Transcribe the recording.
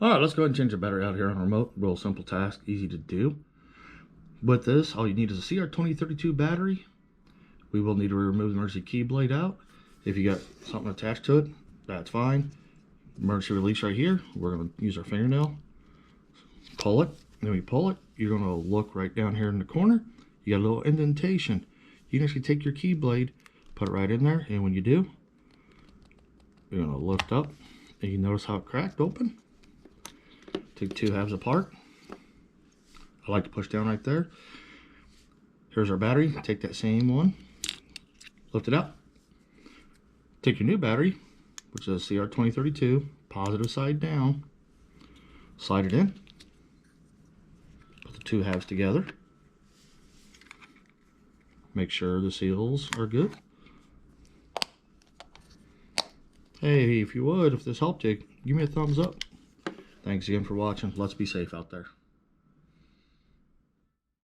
All right, let's go ahead and change the battery out here on a remote. Real simple task, easy to do. With this, all you need is a CR2032 battery. We will need to remove the emergency key blade out. If you got something attached to it, that's fine. Emergency release right here. We're going to use our fingernail. Pull it. And when we pull it, you're going to look right down here in the corner. You got a little indentation. You can actually take your key blade, put it right in there, and when you do, you're going to lift up, and you notice how it cracked open. Take two halves apart. I like to push down right there. Here's our battery. Take that same one, lift it up. Take your new battery, which is a CR2032, positive side down, slide it in, put the two halves together, make sure the seals are good. Hey, if you would, if this helped you, give me a thumbs up. Thanks again for watching. Let's be safe out there.